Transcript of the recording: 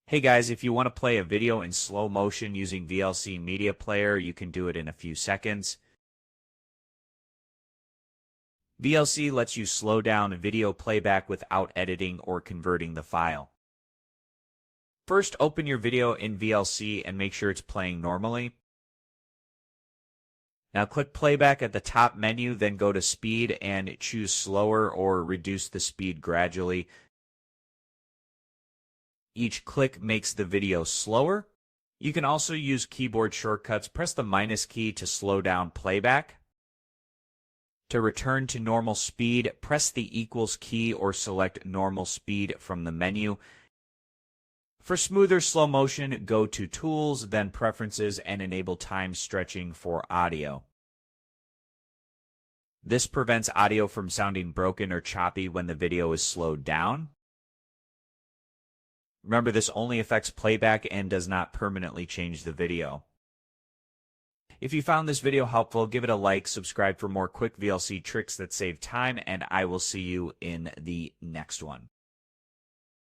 Hey guys, if you want to play a video in slow motion using VLC Media Player, you can do it in a few seconds. VLC lets you slow down video playback without editing or converting the file. First, open your video in VLC and make sure it's playing normally. Now click Playback at the top menu, then go to Speed and choose Slower or reduce the speed gradually. Each click makes the video slower. You can also use keyboard shortcuts. Press the minus key to slow down playback. To return to normal speed, press the equals key or select normal speed from the menu. For smoother slow motion, go to Tools, then Preferences, and enable time stretching for audio. This prevents audio from sounding broken or choppy when the video is slowed down. Remember, this only affects playback and does not permanently change the video. If you found this video helpful, give it a like, subscribe for more quick VLC tricks that save time, and I will see you in the next one.